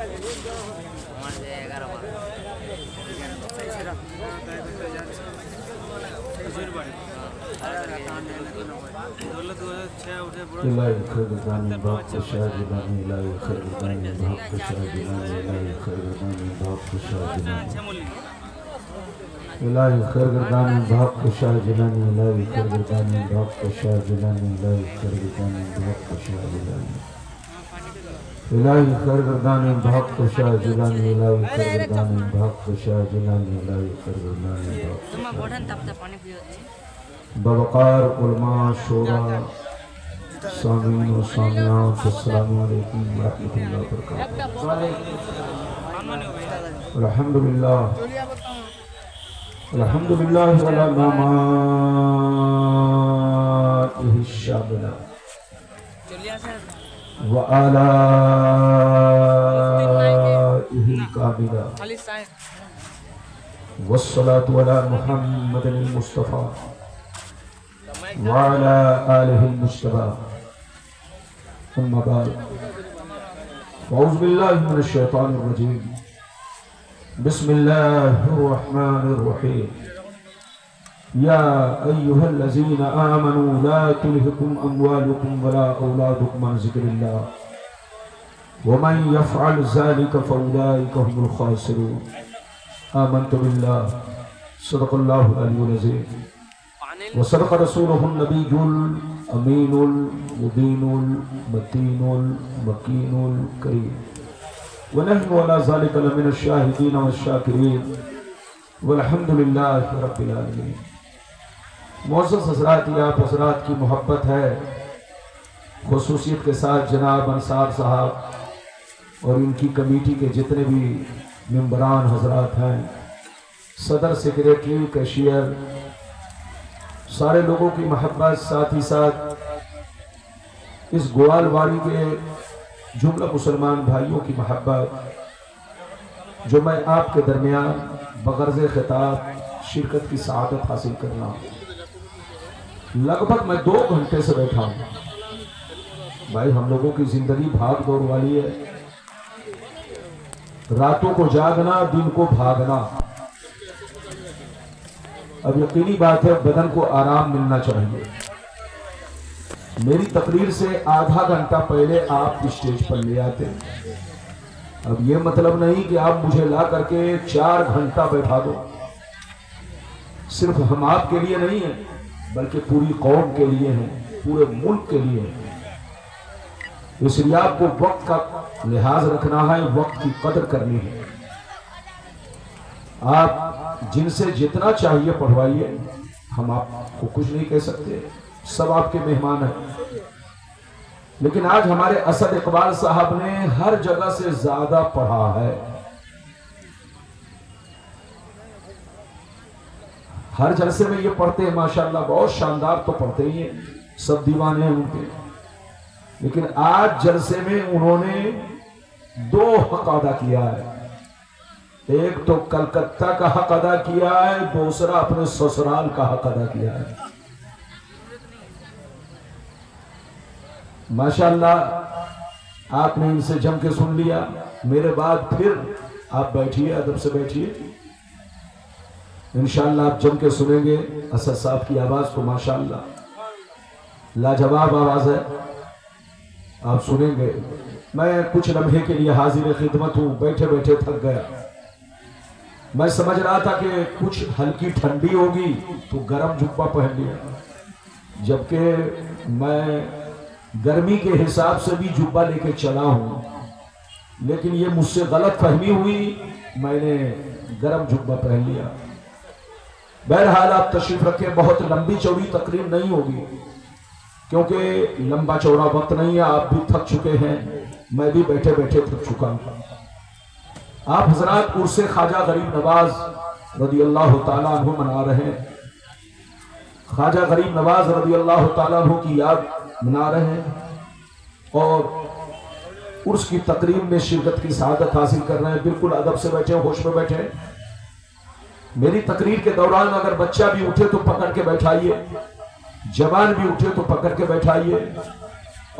الہی خیردانی باپ خوشا جلانی الہی خیردانی باپ خوشا جلانی الہی خیردانی باپ خوشا جلانی الہی خیردانی باپ خوشا جلانی الہی خیردانی باپ خوشا جلانی الہی خیردانی باپ خوشا جلانی الہی خیردانی باپ خوشا جلانی الہی خیردانی باپ خوشا جلانی الہی خیردانی باپ بوقار علماء شورا سامعین و سامعات السلام علیکم ورحمۃ اللہ وبرکاتہ۔ الحمدللہ الحمدللہ علی نعماتہ الشاملہ وآلائہ الکاملہ والصلاة علی محمد المصطفیٰ وعلى آله المجتبى ثم بعد أعوذ بالله من الشيطان الرجيم بسم الله الرحمن الرحيم يا أيها الذين آمنوا لا تلهكم أموالكم ولا أولادكم عن ذكر الله ومن يفعل ذلك فأولئك هم الخاسرون آمنت بالله صدق الله العلي العظيم وصدق رسوله النبي الأمين المبين المتين المكين الكريم ونحن على ذلك لمن الشاهدين والشاكرين والحمد لله رب العالمين۔ معزز حضرات، آپ حضرات کی محبت ہے، خصوصیت کے ساتھ جناب انصار صاحب اور ان کی کمیٹی کے جتنے بھی ممبران حضرات ہیں، صدر سیکریٹری کیشیئر، سارے لوگوں کی محبت، ساتھ ہی ساتھ اس گوال واڑی کے جملہ مسلمان بھائیوں کی محبت، جو میں آپ کے درمیان بغرض خطاب شرکت کی سعادت حاصل کرنا ہوں۔ لگ بھگ میں 2 گھنٹے سے بیٹھا ہوں۔ بھائی، ہم لوگوں کی زندگی بھاگ دوڑ والی ہے، راتوں کو جاگنا، دن کو بھاگنا۔ اب یقینی بات ہے بدن کو آرام ملنا چاہیے۔ میری تقریر سے آدھا گھنٹہ پہلے آپ اسٹیج پر لے آتے، اب یہ مطلب نہیں کہ آپ مجھے لا کر کے 4 گھنٹہ بیٹھا دو۔ صرف ہم آپ کے لیے نہیں ہیں، بلکہ پوری قوم کے لیے ہیں، پورے ملک کے لیے ہیں۔ اس لیے آپ کو وقت کا لحاظ رکھنا ہے، وقت کی قدر کرنی ہے۔ آپ جن سے جتنا چاہیے پڑھوائیے، ہم آپ کو کچھ نہیں کہہ سکتے، سب آپ کے مہمان ہیں۔ لیکن آج ہمارے اسد اقبال صاحب نے ہر جگہ سے زیادہ پڑھا ہے، ہر جلسے میں یہ پڑھتے ہیں، ماشاءاللہ بہت شاندار تو پڑھتے ہی ہیں، سب دیوانے ہیں ان کے۔ لیکن آج جلسے میں انہوں نے 2 حق ادا کیا ہے، ایک تو کلکتہ کا حق ادا کیا ہے، دوسرا اپنے سسرال کا حق ادا کیا ہے۔ ماشاءاللہ آپ نے ان سے جم کے سن لیا، میرے بعد پھر آپ بیٹھیے، ادب سے بیٹھیے، انشاءاللہ آپ جم کے سنیں گے اسد صاحب کی آواز کو۔ ماشاءاللہ لاجواب آواز ہے، آپ سنیں گے۔ میں کچھ لمحے کے لیے حاضر خدمت ہوں، بیٹھے بیٹھے تھک گیا۔ میں سمجھ رہا تھا کہ کچھ ہلکی ٹھنڈی ہوگی تو گرم جبہ پہن لیا، جبکہ میں گرمی کے حساب سے بھی جبہ لے کے چلا ہوں، لیکن یہ مجھ سے غلط فہمی ہوئی، میں نے گرم جبہ پہن لیا۔ بہرحال آپ تشریف رکھیں، بہت لمبی چوڑی تقریر نہیں ہوگی، کیونکہ لمبا چوڑا وقت نہیں ہے، آپ بھی تھک چکے ہیں، میں بھی بیٹھے بیٹھے تھک چکا ہوں۔ آپ حضرات عرس خواجہ غریب نواز رضی اللہ تعالیٰ عنہ منا رہے ہیں، خواجہ غریب نواز رضی اللہ تعالیٰ عنہ کی یاد منا رہے ہیں، اور عرس کی تقریب میں شرکت کی سعادت حاصل کر رہے ہیں۔ بالکل ادب سے بیٹھے، ہوش میں بیٹھے۔ میری تقریر کے دوران اگر بچہ بھی اٹھے تو پکڑ کے بیٹھائیے، جوان بھی اٹھے تو پکڑ کے بیٹھائیے،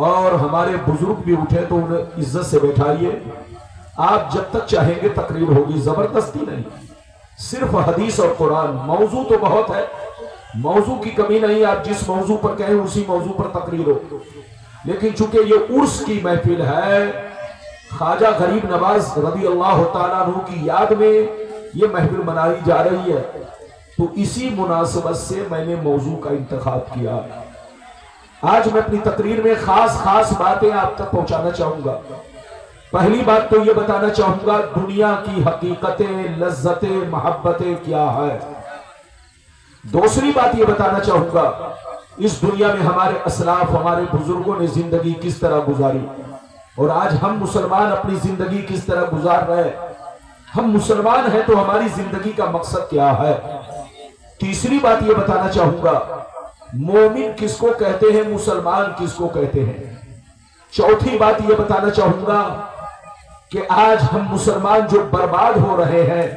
اور ہمارے بزرگ بھی اٹھے تو انہیں عزت سے بیٹھائیے، آپ جب تک چاہیں گے تقریر ہوگی، زبردستی نہیں، صرف حدیث اور قرآن۔ موضوع تو بہت ہے، موضوع کی کمی نہیں، آپ جس موضوع پر کہیں اسی موضوع پر تقریر ہو، لیکن چونکہ یہ عرس کی محفل ہے، خواجہ غریب نواز رضی اللہ تعالیٰ عنہ کی یاد میں یہ محفل منائی جا رہی ہے، تو اسی مناسبت سے میں نے موضوع کا انتخاب کیا۔ آج میں اپنی تقریر میں خاص باتیں آپ تک پہنچانا چاہوں گا۔ پہلی بات تو یہ بتانا چاہوں گا دنیا کی حقیقتیں، لذتیں، محبتیں کیا ہے۔ دوسری بات یہ بتانا چاہوں گا اس دنیا میں ہمارے اسلاف، ہمارے بزرگوں نے زندگی کس طرح گزاری، اور آج ہم مسلمان اپنی زندگی کس طرح گزار رہے ہیں۔ ہم مسلمان ہیں تو ہماری زندگی کا مقصد کیا ہے۔ تیسری بات یہ بتانا چاہوں گا مومن کس کو کہتے ہیں، مسلمان کس کو کہتے ہیں۔ چوتھی بات یہ بتانا چاہوں گا کہ آج ہم مسلمان جو برباد ہو رہے ہیں،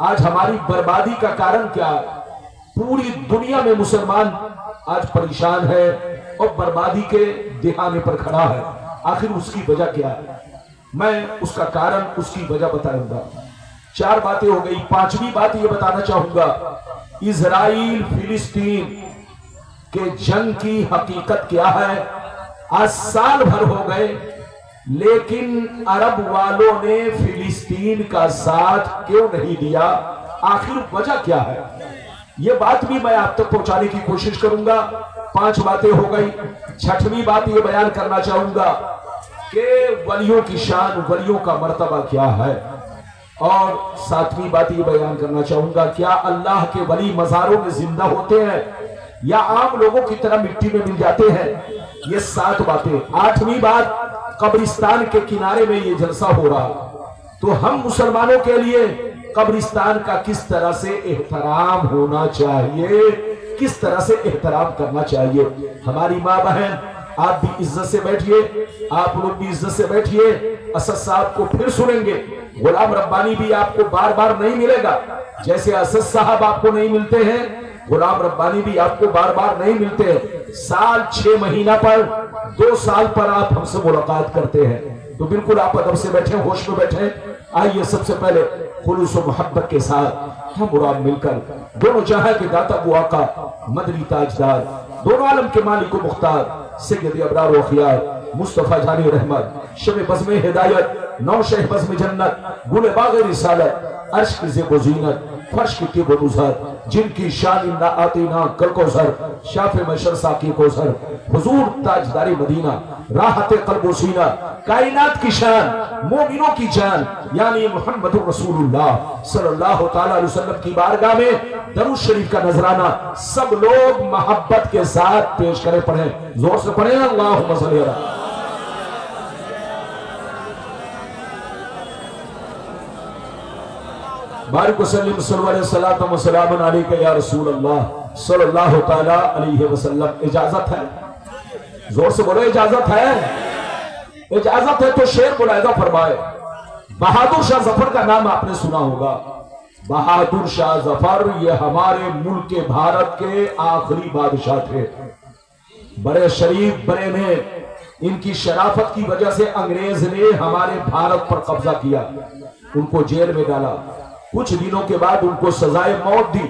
آج ہماری بربادی کا کارن کیا ہے۔ پوری دنیا میں مسلمان آج پریشان ہے اور بربادی کے دہانے پر کھڑا ہے، آخر اس کی وجہ کیا ہے، میں اس کا کارن، اس کی وجہ بتاؤں گا۔ 4 باتیں ہو گئی۔ 5ویں بات یہ بتانا چاہوں گا اسرائیل فلسطین کے جنگ کی حقیقت کیا ہے۔ آج سال بھر ہو گئے لیکن عرب والوں نے فلسطین کا ساتھ کیوں نہیں دیا، آخر وجہ کیا ہے، یہ بات بھی میں آپ تک پہنچانے کی کوشش کروں گا۔ 5 باتیں ہو گئی۔ 6ویں بات یہ بیان کرنا چاہوں گا کہ ولیوں کی شان، ولیوں کا مرتبہ کیا ہے، اور 7ویں بات یہ بیان کرنا چاہوں گا کیا اللہ کے ولی مزاروں میں زندہ ہوتے ہیں یا عام لوگوں کی طرح مٹی میں مل جاتے ہیں۔ یہ 7 باتیں۔ 8ویں بات قبرستان کے کنارے میں یہ جلسہ ہو رہا، تو ہم مسلمانوں کے لیے قبرستان کا کس طرح سے احترام ہونا چاہیے، کس طرح سے احترام کرنا چاہیے۔ ہماری ماں بہن آپ بھی عزت سے بیٹھیے، آپ لوگ بھی عزت سے بیٹھیے۔ اسد صاحب کو پھر سنیں گے، غلام ربانی بھی آپ کو بار بار نہیں ملے گا، جیسے اسد صاحب آپ کو نہیں ملتے ہیں، غلام ربانی بھی آپ کو بار بار نہیں ملتے ہیں۔ سال 6 مہینہ پر 2 سال پر آپ ہم سے ملاقات کرتے ہیں، تو بالکل آپ ادب سے بیٹھیں، ہوش میں بیٹھیں۔ آئیے سب سے پہلے خلوص و محبت کے ساتھ ہم اور آپ مل کر دونوں جہاں کے داتا ابو آقا مدنی تاجدار، دونوں عالم کے مالک و مختار سید ابرار و خیار مصطفیٰ جانی رحمت، شب بزم ہدایت، نو شہ بزم جنت، گل باغ رسالت، عرش کی زیب و زینت، فرش کی تیب و نظر، جن کی شان نہ آتی نہ کل کو سر، شاف مشر ساکی کو سر، حضور تاجداری مدینہ، راحت قلب و سینہ، کائنات کی شان، مومنوں کی جان، یعنی محمد رسول اللہ صلی اللہ تعالیٰ علیہ وسلم کی بارگاہ میں درود شریف کا نذرانہ سب لوگ محبت کے ساتھ پیش کریں، پڑھیں، زور سے پڑھیں، اللہم صلی اللہ علیہ۔ بارک وسلم صلی اللہ علیہ وسلم وسلام علیکہ یا رسول اللہ صلی اللہ تعالیٰ علیہ وسلم۔ اجازت ہے، زور سے بولو، اجازت ہے، اجازت ہے تو شعر ملاحظہ فرمائے۔ بہادر شاہ ظفر کا نام آپ نے سنا ہوگا۔ بہادر شاہ ظفر یہ ہمارے ملک بھارت کے آخری بادشاہ تھے، بڑے شریف، بڑے نیک۔ ان کی شرافت کی وجہ سے انگریز نے ہمارے بھارت پر قبضہ کیا، ان کو جیل میں ڈالا، کچھ دنوں کے بعد ان کو سزائے موت دی۔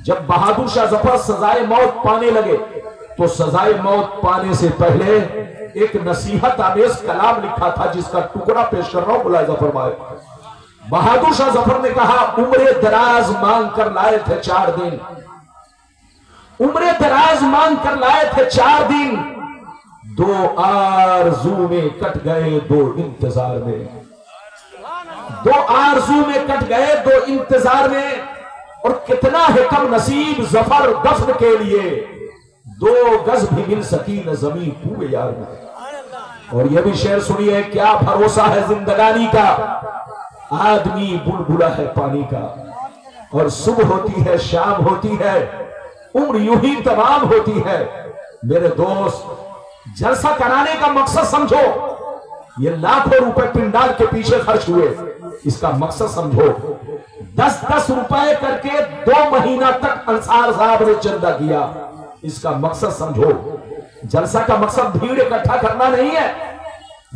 جب بہادر شاہ ظفر سزائے موت پانے لگے تو سزائے موت پانے سے پہلے ایک نصیحت آمیز کلام لکھا تھا جس کا ٹکڑا پیش کر رہا ہوں، ملاحظہ فرمائے۔ بہادر شاہ ظفر نے کہا عمر دراز مانگ کر لائے تھے 4 دن، عمر دراز مانگ کر لائے تھے 4 دن، 2 آرزو میں کٹ گئے 2 انتظار میں، 2 آرزو میں کٹ گئے 2 انتظار میں، اور کتنا ہے کم نصیب ظفر دفن کے لیے، 2 گز بھی مل سکی نہ زمین پورے یار میں۔ اور یہ بھی شعر سنیے، کیا بھروسہ ہے زندگانی کا، آدمی بلبلا ہے پانی کا، اور صبح ہوتی ہے شام ہوتی ہے، عمر یوں ہی تمام ہوتی ہے۔ میرے دوست، جلسہ کرانے کا مقصد سمجھو، یہ لاکھوں روپے پنڈال کے پیچھے خرچ ہوئے، اس کا مقصد سمجھو۔ 10-10 روپے کر کے 2 مہینہ تک انصار صاحب نے چندہ کیا، اس کا مقصد سمجھو۔ جلسہ کا مقصد بھیڑ اکٹھا کرنا نہیں ہے،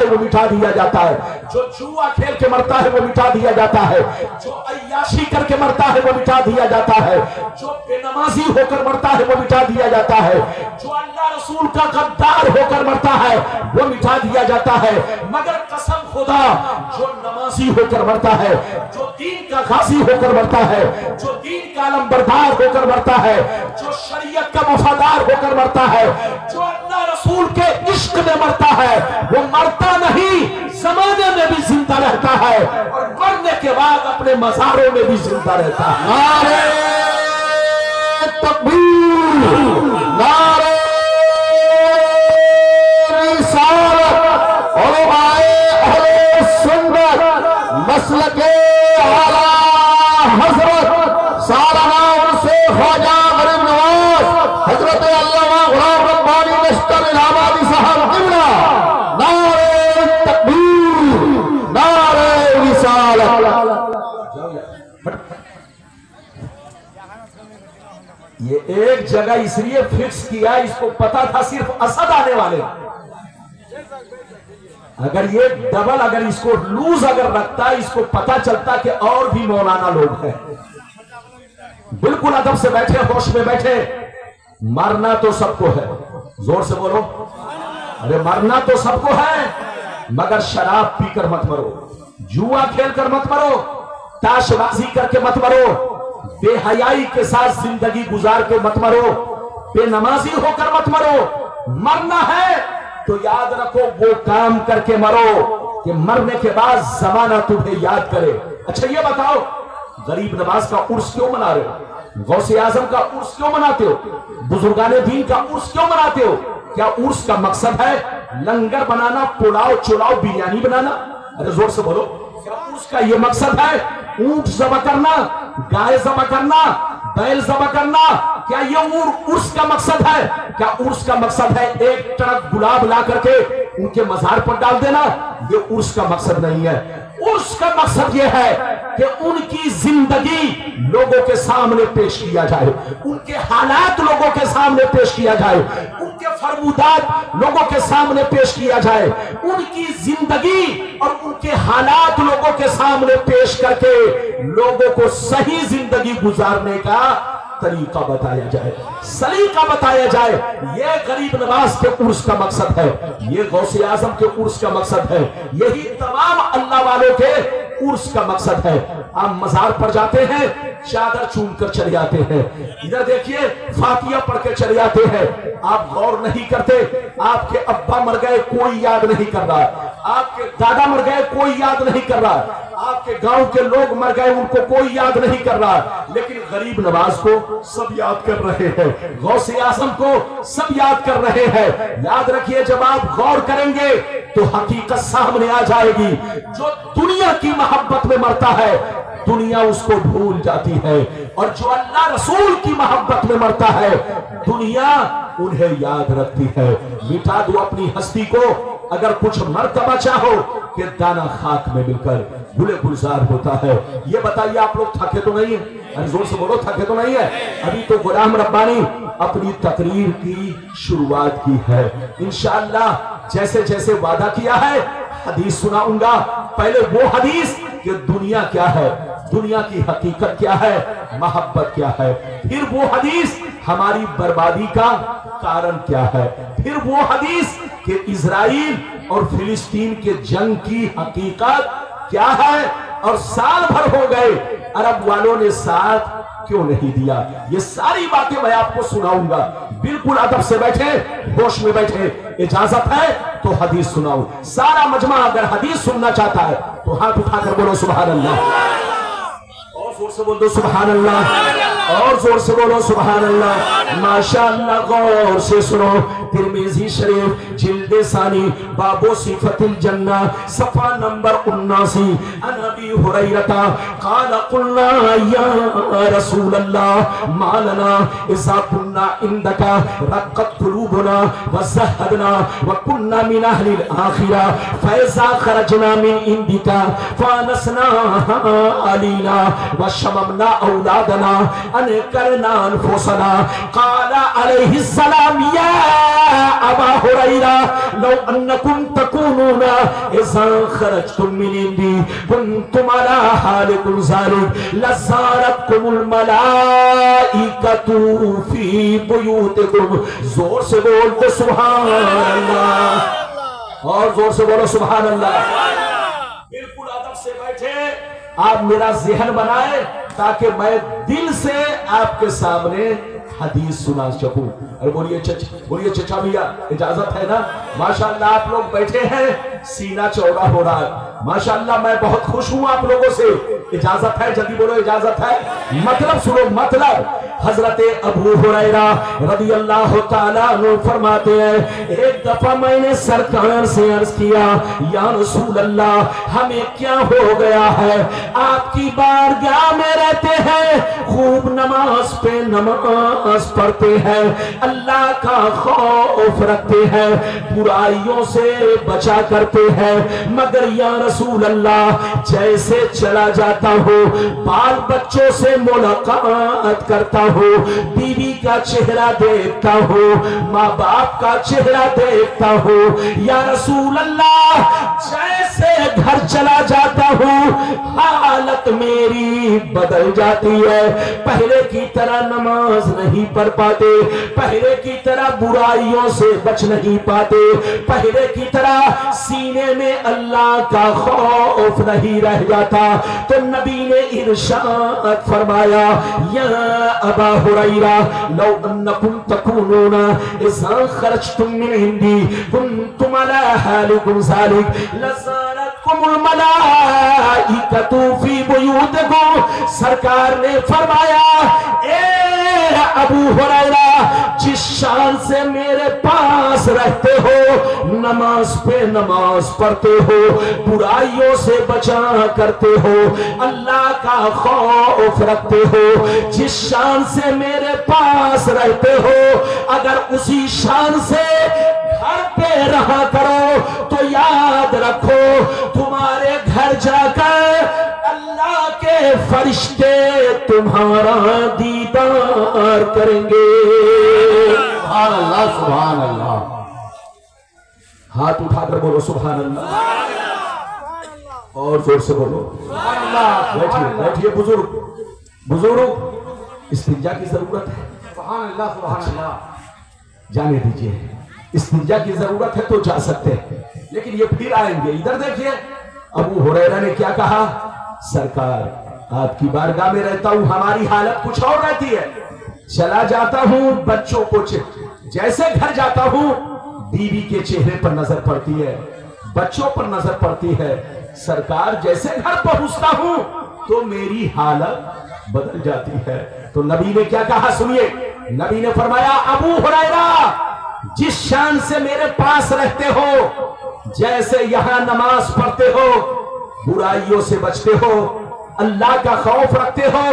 ہے وہ مٹا دیا جاتا ہے، جو جوا کھیل کے مرتا ہے وہ مٹا دیا جاتا ہے، جو عیاشی کر کے مرتا ہے وہ مٹا دیا جاتا ہے، جو بے نمازی ہو کر مرتا ہے وہ مٹا دیا جاتا ہے، جو اللہ رسول کا غدار ہو کر مرتا ہے وہ مٹا دیا جاتا ہے، مگر قسم خدا جو نمازی ہو کر مرتا ہے، جو دین کا غازی ہو کر مرتا ہے، جو دین کا علمبردار ہو کر مرتا ہے، جو شریعت کا وفادار ہو کر مرتا ہے، جو اللہ رسول کے عشق میں مرتا ہے، وہ مرتا نہیں، زمانے میں بھی زندہ رہتا ہے اور مرنے کے بعد اپنے مزاروں میں بھی زندہ رہتا ہے۔ نعرہ تکبیر، نعرہ رسالت، علماء اہل سنت، مسلک اعلیٰ حضرت سالانہ عرس خواجہ غریب نواز حضرت علامہ غلام ربانی لشکر الہ آبادی صاحب قبلہ، نعرہ تکبیر، نعرہ رسالت۔ یہ ایک جگہ اس لیے فکس کیا، اس کو پتا تھا صرف اسد آنے والے، اگر یہ ڈبل اگر اس کو لوز اگر رکھتا، اس کو پتا چلتا کہ اور بھی مولانا لوگ ہیں۔ بالکل ادب سے بیٹھے، ہوش میں بیٹھے۔ مرنا تو سب کو ہے، زور سے بولو، ارے مرنا تو سب کو ہے، مگر شراب پی کر مت مرو، جوا کھیل کر مت مرو، تاش بازی کر کے مت مرو، بے حیائی کے ساتھ زندگی گزار کے مت مرو، بے نمازی ہو کر مت مرو۔ مرنا ہے تو یاد رکھو وہ کام کر کے مرو کہ مرنے کے بعد زمانہ تمہیں یاد کرے۔ اچھا یہ بتاؤ، غریب نواز کا عرس کیوں منا رہے ہو؟ غوث اعظم کا عرس کیوں مناتے ہو؟ بزرگان دین کا عرس کیوں مناتے ہو؟ کیا عرس کا مقصد ہے لنگر بنانا، پلاؤ چلاؤ بریانی بنانا؟ ارے زور سے بولو، کیا عرس کا یہ مقصد ہے اونٹ ذبح کرنا، گائے ذبح کرنا، بیل ذبح کرنا؟ کیا یہ عرس کا مقصد ہے؟ کیا عرس کا مقصد ہے ایک ٹرک گلاب لا کر کے ان کے مزار پر ڈال دینا؟ یہ عرس کا مقصد نہیں ہے۔ عرس کا مقصد یہ ہے کہ ان کی زندگی لوگوں کے سامنے پیش کیا جائے، ان کے حالات لوگوں کے سامنے پیش کیا جائے، ان کے فرمودات لوگوں کے سامنے پیش کیا جائے، ان کی زندگی اور ان کے حالات لوگوں کے سامنے پیش کر کے لوگوں کو صحیح زندگی گزارنے کا طریقہ بتایا جائے، سلیقہ بتایا جائے۔ یہ غریب نواز کے عرس کا مقصد ہے، یہ غوث اعظم کے عرس کا مقصد ہے، یہی تمام اللہ والوں کے عرس کا مقصد ہے۔ آپ مزار پر جاتے ہیں، چادر چوم کر چلے آتے ہیں، ادھر دیکھیے فاتحہ پڑھ کے چلے آتے ہیں، آپ غور نہیں کرتے آپ کے ابا مر گئے کوئی یاد نہیں کر رہا، آپ کے دادا مر گئے کوئی یاد نہیں کر رہا، آپ کے گاؤں کے لوگ مر گئے ان کو کوئی یاد نہیں کر رہا، لیکن غریب نواز کو سب یاد کر رہے ہیں، غوث اعظم کو سب یاد کر رہے ہیں۔ یاد رکھیے جب آپ غور کریں گے تو حقیقت سامنے آ جائے گی۔ جو دنیا کی محبت میں مرتا ہے دنیا اس کو بھول جاتی ہے، اور جو اللہ رسول کی محبت میں مرتا ہے دنیا انہیں یاد رکھتی ہے۔ مٹا دو اپنی ہستی کو، اگر کچھ مرتبہ چاہو کہ دانا خاک میں مل کر گلے گلزار ہوتا ہے۔ یہ بتائیے آپ لوگ تھکے تو نہیں ہیں؟ زور سے بولو، تھکے تو نہیں ہے؟ ابھی تو غلام ربانی اپنی تقریر کی شروعات کی ہے، انشاءاللہ جیسے جیسے وعدہ کیا ہے حدیث سناؤں گا۔ پہلے وہ حدیث کہ دنیا کیا ہے، دنیا کی حقیقت کیا ہے، محبت کیا ہے، پھر وہ حدیث ہماری بربادی کا کارن کیا ہے، پھر وہ حدیث کہ اسرائیل اور فلسطین کے جنگ کی حقیقت کیا ہے، اور سال بھر ہو گئے عرب والوں نے ساتھ کیوں نہیں دیا۔ یہ ساری باتیں میں آپ کو سناؤں گا، بالکل ادب سے بیٹھے، ہوش میں بیٹھے۔ اجازت ہے تو حدیث سناؤں، سارا مجمع اگر حدیث سننا چاہتا ہے تو ہاتھ اٹھا کر بولو سبحان اللہ، اور زور سے بول دو سبحان اللہ، اور زور سے بولو سبحان اللہ۔ ماشاءاللہ غور سے سنو، ترمذی شریف جلد ثانی باب صفت الجنہ صفحہ نمبر 79، عن ابی ہریرہ قال قلنا یا رسول اللہ ما لنا اذا كنا عندك رقت قلوبنا وزهدنا وكنا من اهل الاخره فاذا خرجنا من عندك فانسنا علينا وشممنا اولادنا انكرنا انفسنا قال علیہ السلام یا ابا ہریرہ لو انکم تکونون اذا خرجتم من عندی کنتم علی حالکم ذلک لزارتکم الملائکۃ فی بیوتکم. زور سے بولتے سبحان اللہ، اور زور سے بولو سبحان اللہ. بالکل ادب سے بیٹھے، آپ میرا ذہن بنائے تاکہ میں دل سے آپ کے سامنے حدیث سنا سکوں. اور بولیے چچا بھیا اجازت ہے نا؟ ماشاءاللہ آپ لوگ بیٹھے ہیں، سینہ چوڑا ہو رہا ہے ماشاءاللہ. میں بہت خوش ہوں آپ لوگوں سے. اجازت ہے؟ جلدی بولو اجازت ہے. مطلب سنو، مطلب حضرت ابو ہریرہ رضی اللہ تعالیٰ عنہ فرماتے ہیں ایک دفعہ میں نے سرکار سے عرض کیا یا رسول اللہ ہمیں کیا ہو گیا ہے، آپ کی بارگاہ میں رہتے ہیں، خوب نماز پہ نماز پڑھتے ہیں، اللہ کا خوف رکھتے ہیں، برائیوں سے بچا کرتے ہیں، مگر یا رسول اللہ جیسے چلا جاتا ہوں بال بچوں سے ملاقات کرتا ہوں، بیوی کا چہرہ دیکھتا ہوں، ماں باپ کا چہرہ دیکھتا ہوں، یا رسول اللہ جیسے گھر چلا جاتا ہوں حالت میری بدل جاتی ہے. پہلے کی طرح نماز نہیں پڑھ پاتے، پہلے کی طرح برائیوں سے بچ نہیں پاتے، پہلے کی طرح سینے میں اللہ کا خوف نہیں رہ جاتا. تو نبی نے ارشاد فرمایا یا ابا ہریرہ لو انکم تکونون اذا خرجتم من عندی کنتم علی حالکم ذلک لزارتکم الملائکۃ فی بیوتکم. سرکار نے فرمایا اے ابو ہریرہ جس شان سے میرے پاس رہتے ہو، نماز پہ نماز پڑھتے ہو، برائیوں سے بچا کرتے ہو، اللہ کا خوف رکھتے ہو، جس شان سے میرے پاس رہتے ہو اگر اسی شان سے گھر پہ رہا کرو تو یاد رکھو تمہارے گھر جا کر اللہ کے فرشتے تمہارا دیدار کریں گے. سبحان اللہ سبحان اللہ. ہاتھ اٹھا کر بولو سبحان اللہ، اور زور سے بولو سبحان اللہ. بیٹھیے بیٹھیے. بزرگ استنجا کی ضرورت ہے؟ سبحان اللہ سبحان اللہ. جانے دیجئے، استنجا کی ضرورت ہے تو جا سکتے ہیں، لیکن یہ پھر آئیں گے. ادھر دیکھیے ابو ہریرہ نے کیا کہا، سرکار آپ کی بارگاہ میں رہتا ہوں ہماری حالت کچھ اور رہتی ہے، چلا جاتا ہوں بچوں کو جیسے گھر جاتا ہوں بیوی کے چہرے پر نظر پڑتی ہے، بچوں پر نظر پڑتی ہے، سرکار جیسے گھر پہنچتا ہوں تو میری حالت بدل جاتی ہے. تو نبی نے کیا کہا سنیے، نبی نے فرمایا ابو ہریرہ جس شان سے میرے پاس رہتے ہو، جیسے یہاں نماز پڑھتے ہو، برائیوں سے بچتے ہو، اللہ کا خوف رکھتے ہو،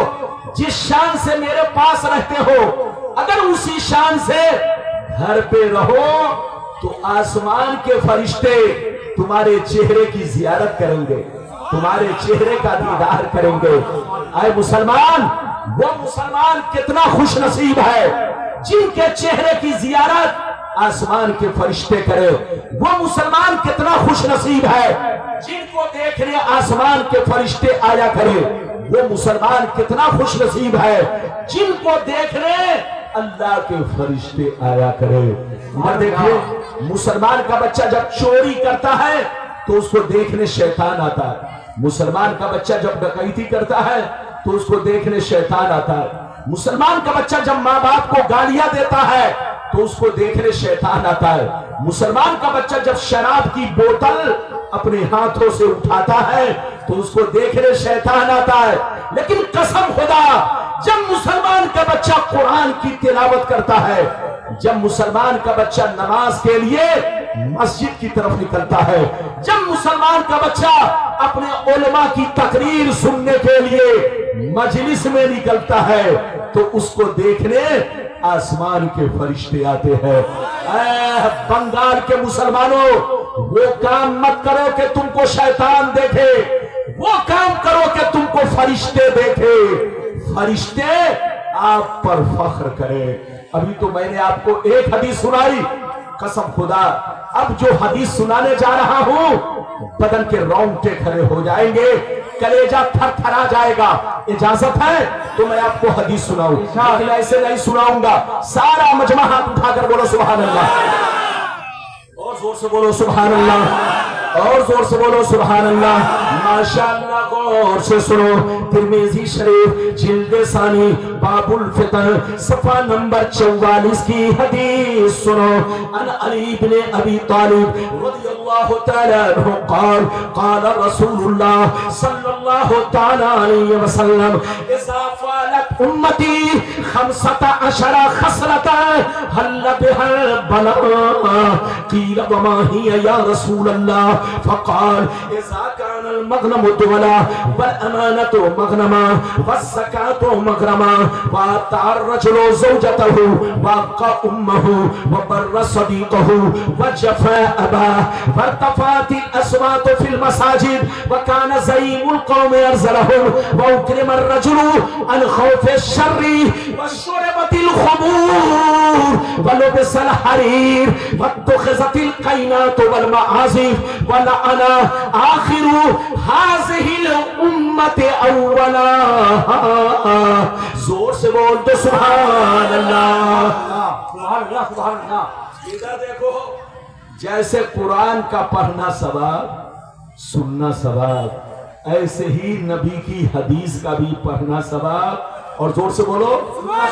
جس شان سے میرے پاس رہتے ہو اگر اسی شان سے گھر پہ رہو تو آسمان کے فرشتے تمہارے چہرے کی زیارت کریں گے، تمہارے چہرے کا دیدار کریں گے. اے مسلمان، وہ مسلمان کتنا خوش نصیب ہے جن کے چہرے کی زیارت آسمان کے فرشتے کرے. وہ مسلمان کتنا خوش نصیب ہے جن کو دیکھنے آسمان کے فرشتے آیا کرے. وہ مسلمان کتنا خوش نصیب ہے جن کو دیکھنے اللہ کے فرشتے آیا کرے. اور دیکھیے مسلمان کا بچہ جب چوری کرتا ہے تو اس کو دیکھنے شیطان آتا ہے، مسلمان کا بچہ جب ڈکیتی کرتا ہے تو اس کو دیکھنے شیطان آتا ہے، مسلمان کا بچہ جب ماں باپ کو گالیاں دیتا ہے تو اس کو دیکھنے شیطان آتا ہے، مسلمان کا بچہ جب شراب کی بوتل اپنے ہاتھوں سے اٹھاتا ہے تو اس کو دیکھنے شیطان آتا ہے. لیکن قسم خدا جب مسلمان کا بچہ قرآن کی تلاوت کرتا ہے، جب مسلمان کا بچہ نماز کے لیے مسجد کی طرف نکلتا ہے، جب مسلمان کا بچہ اپنے علماء کی تقریر سننے کے لیے مجلس میں نکلتا ہے تو اس کو دیکھنے آسمان کے فرشتے آتے ہیں. اے بنگال کے مسلمانوں، وہ کام مت کرو کہ تم کو شیطان دیکھے، وہ کام کرو کہ تم کو فرشتے دیکھے. فرشتے آپ پر فخر کرے. ابھی تو میں نے آپ کو ایک حدیث سنائی, قسم خدا اب جو حدیث سنانے جا رہا ہوں بدن کے رونگٹے کھڑے ہو جائیں گے, کلیجہ تھر تھرا جائے گا. اجازت ہے تو میں آپ کو حدیث سناؤں, لیکن ایسے نہیں سناؤں گا. سارا مجمع ہاتھ اٹھا کر بولو سبحان اللہ, اور زور سے بولو سبحان اللہ, اور زور سے بولو سبحان اللہ. ماشاءاللہ غور سے سنو, ترمذی شریف جلد ثانی باب الفتن صفحہ نمبر 44 کی حدیث سنو. ان علی بن ابی طالب رضی اللہ تعالی عنہ قال قال رسول اللہ صلی اللہ تعالی علیہ وسلم اذا فعلت امتی 15 خصلتا حل بها البلاء قیل وما هي یا رسول اللہ فقال اذا كان المغنم دولا والامانة مغنما والزكاة مغرما واتى الرجل زوجته وقى امه وبر صديقه وجفى اباه وارتفعت الاصوات في المساجد وكان زعيم القوم يرزلهم واكرم الرجل عن خوف الشر وشربت الخمور ولبس الحرير واتخذت القينات والمعازف ولعن آخر هذه الأمة أولها. زور سے بول تو سبحان اللہ, سبحان اللہ, سبحان اللہ. ادھر دیکھو, جیسے قرآن کا پڑھنا ثواب, سننا ثواب, ایسے ہی نبی کی حدیث کا بھی پڑھنا ثواب, اور زور سے بولو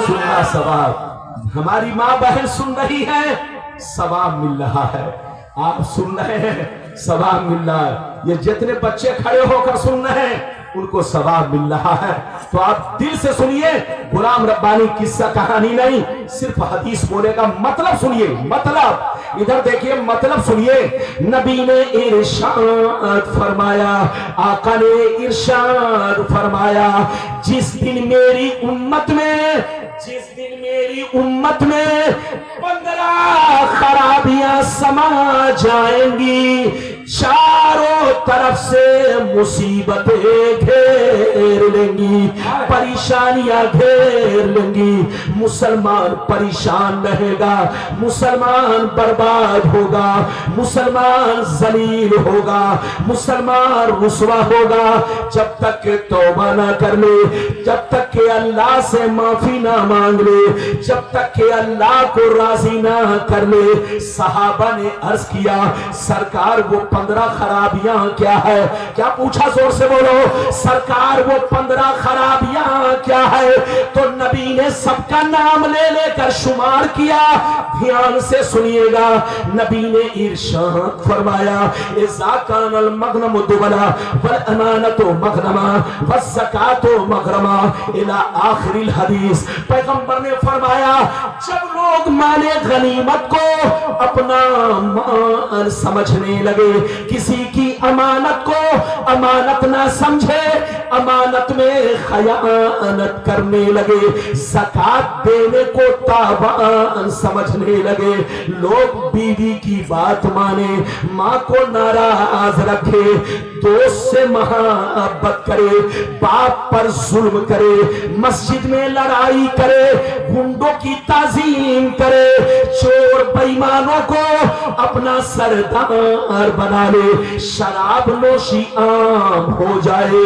سننا ثواب. ہماری ماں بہن سن رہی ہے, ثواب مل رہا ہے. آپ سن رہے ہیں, ثواب مل رہا ہے. یہ جتنے بچے کھڑے ہو کر سن رہے ہیں ان کو ثواب مل رہا ہے. تو آپ دل سے سنیے, غلام ربانی قصہ کہانی نہیں, صرف حدیث بولے کا مطلب سنیے. مطلب ادھر دیکھیے, مطلب سنیے. نبی نے ارشاد فرمایا, آقا نے ارشاد فرمایا, جس دن میری امت میں 15 خرابیاں سما جائیں گی, چاروں طرف سے مصیبتیں گھیر لیں گی, پریشانیاں گھیر لیں گی. مسلمان پریشان رہے گا, مسلمان برباد ہوگا, مسلمان ذلیل ہوگا, مسلمان رسوا ہوگا. جب تک کہ توبہ نہ کر لے, جب تک کہ اللہ سے معافی نہ مانگ لے, جب تک کہ اللہ کو راضی نہ کر لے. صحابہ نے عرض کیا, سرکار وہ 15 خرابیاں کیا ہے؟ کیا پوچھا؟ زور سے بولو, سرکار وہ 15 خرابیاں کیا ہے؟ تو نبی نے سب کا نام لے لے کر شمار کیا. دھیان سے سنیے گا, نبی نے ارشاد فرمایا, اذا كان المغنم دولا والامانة مغرما والزکاة مغرما الى آخر الحدیث. پیغمبر نے فرمایا, جب لوگ مال غنیمت کو اپنا مال سمجھنے لگے, کسی کی امانت کو امانت نہ سمجھے, امانت میں خیانت کرنے لگے, زکات دینے کو تاوان سمجھنے لگے, لوگ بیوی کی بات مانے, ماں کو ناراض رکھے, دوست سے محبت کرے, باپ پر ظلم کرے, مسجد میں لڑائی کرے, گنڈوں کی تعظیم کرے, چور بےایمانوں کو اپنا سردار بنا لے, شراب نوشی عام ہو جائے,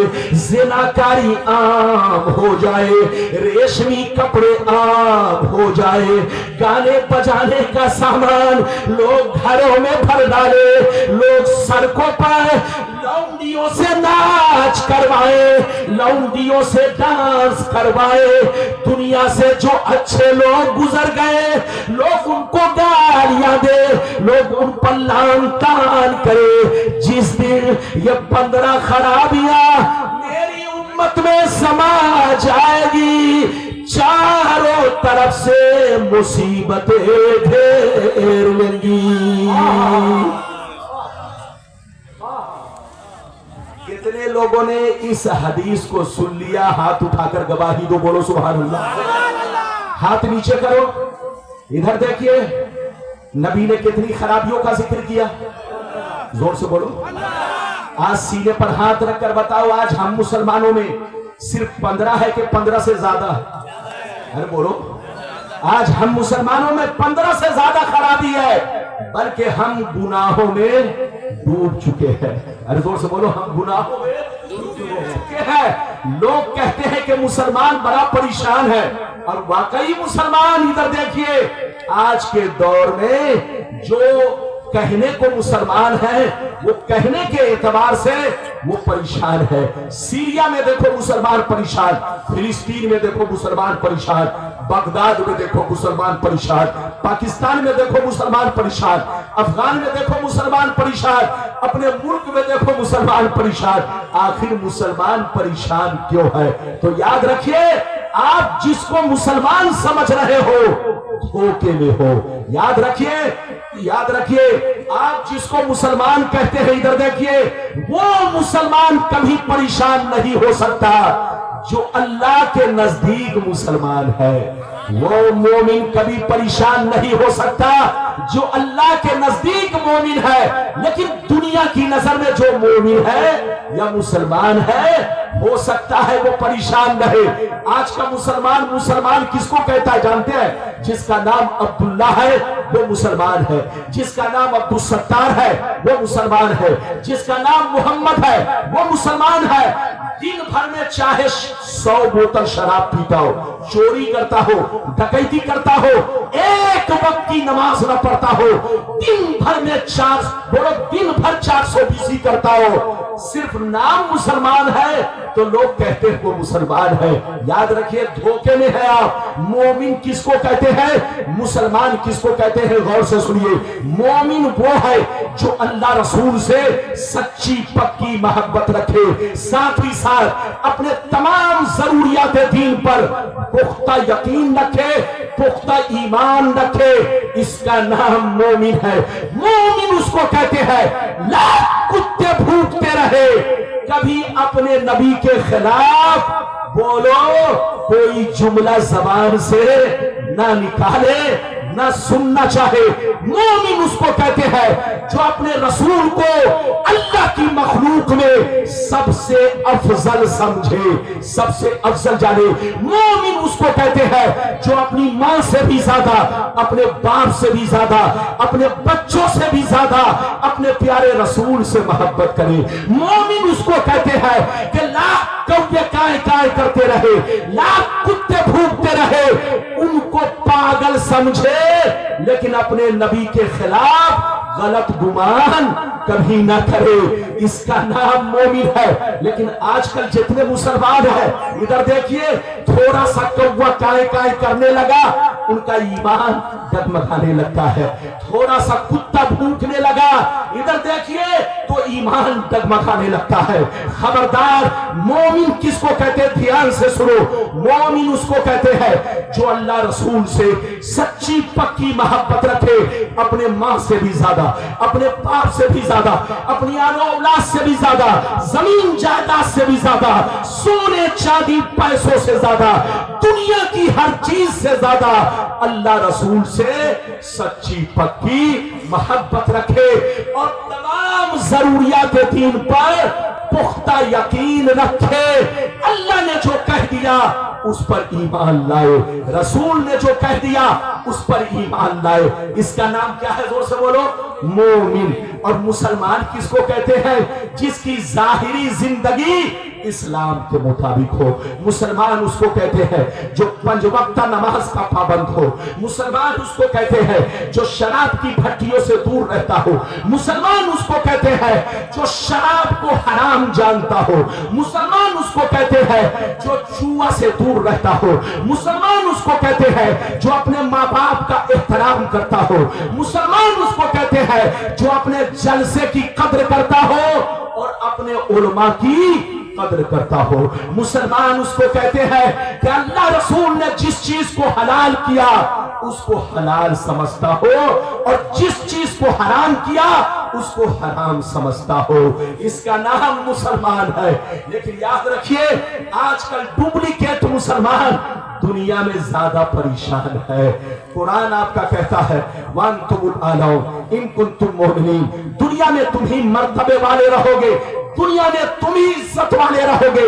زناکاری عام ہو جائے, ریشمی کپڑے عام ہو جائے, گانے بجانے کا سامان لوگ گھروں میں بھر ڈالے, لوگ سڑکوں پر لونڈیوں سے ناچ کروائے, لونڈیوں سے ڈانس کروائے. دنیا سے جو اچھے لوگ گزر گئے, لوگ ان کو گالیاں دے, لوگ ان پر لعن طعن کرے. جس دن یہ 15 خرابیاں میری امت میں سما جائے گی, چاروں طرف سے مصیبتیں گھیر لیں گی. کتنے لوگوں نے اس حدیث کو سن لیا؟ ہاتھ اٹھا کر گواہی دو, بولو سبحان اللہ. ہاتھ نیچے کرو. ادھر دیکھیے, نبی نے کتنی خرابیوں کا ذکر کیا, زور سے بولو. آج سینے پر ہاتھ رکھ کر بتاؤ, آج ہم مسلمانوں میں صرف 15 ہے کہ 15 سے زیادہ؟ ارے بولو، آج ہم مسلمانوں میں 15 سے زیادہ خرابی ہے، بلکہ ہم گناہوں میں ڈوب چکے ہیں۔ ارے زور سے بولو، ہم گناہوں میں ڈوب چکے ہیں۔ لوگ کہتے ہیں کہ مسلمان بڑا پریشان ہے، اور واقعی مسلمان، ادھر دیکھیے، آج کے دور میں جو کہنے کو مسلمان ہے وہ کہنے کے اعتبار سے وہ پریشان ہے۔ سیریا میں دیکھو مسلمان پریشان، فلسطین میں دیکھو مسلمان پریشان، بغداد میں دیکھو مسلمان پریشان، پاکستان میں دیکھو مسلمان پریشان، افغان میں دیکھو مسلمان پریشان، اپنے ملک میں دیکھو مسلمان پریشان۔ آخر مسلمان پریشان کیوں ہے؟ تو یاد رکھیے، آپ جس کو مسلمان سمجھ رہے ہو دھوکے میں ہو۔ یاد رکھیے، آپ جس کو مسلمان کہتے ہیں، ادھر دیکھیے، وہ مسلمان کبھی پریشان نہیں ہو سکتا جو اللہ کے نزدیک مسلمان ہے۔ وہ مومن کبھی پریشان نہیں ہو سکتا جو اللہ کے نزدیک مومن ہے، لیکن دنیا کی نظر میں جو مومن ہے یا مسلمان ہے، ہو سکتا ہے وہ پریشان رہے۔ آج کا مسلمان کس کو کہتا ہے جانتے ہیں؟ جس کا نام عبداللہ ہے وہ مسلمان ہے، جس کا نام عبدالستار ہے وہ مسلمان ہے، جس کا نام محمد ہے وہ مسلمان ہے۔ دن بھر میں چاہے 100 بوتل شراب پیتا ہو، چوری کرتا ہو، ڈکیتی کرتا ہو، ایک وقت کی نماز نہ پڑھتا ہو، دن بھر میں 420 کرتا ہو، صرف نام مسلمان ہے تو لوگ کہتے ہیں وہ مسلمان ہے۔ یاد رکھیے، دھوکے میں ہے آپ۔ مومن کس کو کہتے ہیں؟ مسلمان کس کو کہتے ہیں؟ غور سے سنیے، مومن وہ ہے جو اللہ رسول سے سچی پکی محبت رکھے، ساتھ ہی ساتھ اپنے تمام ضروریات دین پر پختہ یقین رکھے، پختہ ایمان رکھے۔ اس کا نام مومن ہے۔ مومن اس کو کہتے ہیں لاکھ کتے بھوکتے رہے، کبھی اپنے نبی کے خلاف بولو کوئی جملہ زبان سے نہ نکالے، نہ سننا چاہے۔ مومن اس کو کہتے ہیں جو اپنے رسول کو اللہ کی مخلوق میں سب سے افضل سمجھے، سب سے افضل جانے۔ مومن اس کو کہتے ہیں جو اپنی ماں سے بھی زیادہ، اپنے باپ سے بھی زیادہ، اپنے بچوں سے بھی زیادہ اپنے پیارے رسول سے محبت کرے۔ مومن اس کو کہتے ہیں کہ لاکھ کوے کائیں کائیں کرتے رہے، لاکھ کتے بھوکتے رہے، ان کو پاگل سمجھے، لیکن اپنے نبی کے خلاف غلط گمان کبھی نہ کرے۔ اس کا نام مومن ہے۔ لیکن آج کل جتنے مسلمان ہیں، ادھر دیکھیے، تھوڑا سا کوا کائیں کائیں کرنے لگا ان کا ایمان ڈگمگانے لگتا ہے، تھوڑا سا کتا بھونکنے لگا ادھر دیکھیے تو ایمان ڈگمگانے لگتا ہے۔ خبردار، مومن کس کو کہتے ہیں؟ دھیان سے سنو، مومن اس کو کہتے ہیں جو اللہ رسول سے سچی پکی محبت رکھے، اپنے ماں سے بھی زیادہ، اپنے باپ سے بھی زیادہ، اپنی آل و اولاد سے بھی زیادہ، زمین جائیداد سے بھی زیادہ، سونے چاندی پیسوں سے زیادہ، دنیا کی ہر چیز سے زیادہ اللہ رسول سے سچی پکی محبت رکھے، اور تمام ضروریات دین پر پختہ یقین رکھے۔ اللہ نے جو کہہ دیا اس پر ایمان لائے، رسول نے جو کہہ دیا اس پر ایمان لائے۔ اس کا نام کیا ہے؟ زور سے بولو، مومن۔ اور مسلمان کس کو کہتے ہیں؟ جس کی ظاہری زندگی اسلام کے مطابق ہو۔ مسلمان اس کو کہتے ہیں جو 5 وقت نماز کا پابند ہو۔ مسلمان اس کو کہتے ہیں جو شراب کی بھٹیوں سے دور رہتا ہو۔ مسلمان اس کو کہتے ہیں جو شراب کو حرام جانتا ہو۔ مسلمان اس کو کہتے ہیں جو جوا سے دور رہتا ہو۔ مسلمان اس کو کہتے ہیں جو اپنے ماں باپ کا احترام کرتا ہو۔ مسلمان اس کو کہتے ہیں جو اپنے جلسے کی قدر کرتا ہو اور اپنے علماء کی قدر کرتا ہو۔ مسلمان اس کو کہتے ہیں کہ اللہ رسول نے جس چیز کو حلال کیا اس کو حلال سمجھتا ہو، اور جس چیز کو حرام کیا اس کو حرام سمجھتا ہو۔ اس کا نام مسلمان ہے۔ لیکن یاد رکھیے، آج کل ڈپلیکیٹ مسلمان دنیا میں زیادہ پریشان ہے۔ قرآن آپ کا کہتا ہے وَأَنْتُمُ الْأَعْلَوْنَ إِن كُنتُم مُؤْمِنِينَ، دنیا میں تم ہی مرتبے والے رہو گے، دنیا میں تم ہی عزت والے رہو گے،